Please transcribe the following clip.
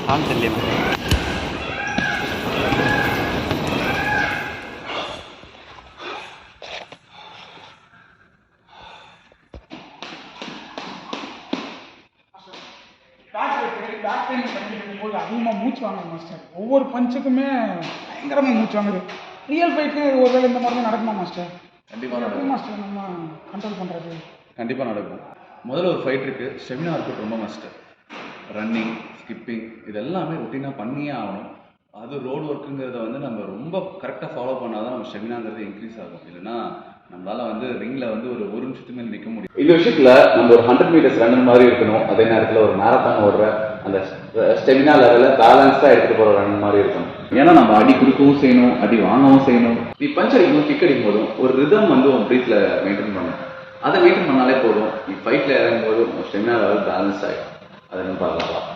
சாந்தல்யம். Back pain பண்ணிட்டு போது அதிகமாக மூச்சு வாங்குது மாஸ்டர். ஒவ்வொரு பஞ்சுக்குமே பயங்கரமாக மூச்சு வாங்குது. ரியல் ஃபைட்லேயும் ஒருவேளை இந்த மாதிரி தான் நடக்குமா மாஸ்டர்? கண்டிப்பாக நடக்கும் மாஸ்டர். நம்ம கண்ட்ரோல் பண்ணுறது கண்டிப்பாக நடக்கும். முதல்ல ஒரு ஃபைட் இருக்குது, ஸ்டெமினா இருக்குது, ரொம்ப மஸ்ட்டு. ரன்னிங், ஸ்கிப்பிங் இது எல்லாமே ருட்டீனாக பண்ணியே ஆகணும். அது ரோடு ஒர்க்குங்கிறத வந்து நம்ம ரொம்ப கரெக்டாக ஃபாலோ பண்ணால் தான் நம்ம ஸ்டெமினாங்கிறது இன்க்ரீஸ் ஆகும். இல்லைன்னா நம்மளால் வந்து ரிங்கில் வந்து ஒரு நிமிஷத்துக்கு மேலே நிற்க முடியும். இந்த விஷயத்தில் நம்ம ஒரு 100 மீட்டர்ஸ் ரன்னர் மாதிரி இருக்கணும். அதே நேரத்தில் ஒரு மேரத்தான் ஓடுற அந்த ஸ்டெமினா லெவலில் பேலன்ஸாக எடுத்துகிட்டு போகிற ரன் மாதிரி இருக்கணும். ஏன்னா நம்ம அடி கொடுக்கவும் செய்யணும், அடி வாங்கவும் செய்யணும். நீ பஞ்ச் அடிக்கும் கிக் அடிக்கும் போதும் ஒரு ரிதம் வந்து உன் ப்ரீத்தில் மெயின்டைன் பண்ணணும். அதை மெயின்டைன் பண்ணாலே போதும். நீ ஃபைட்டில் இறங்கும் போது ஸ்டெமினா லெவல் பேலன்ஸ் ஆகிடும். அதை நம்ம பார்க்கலாம்.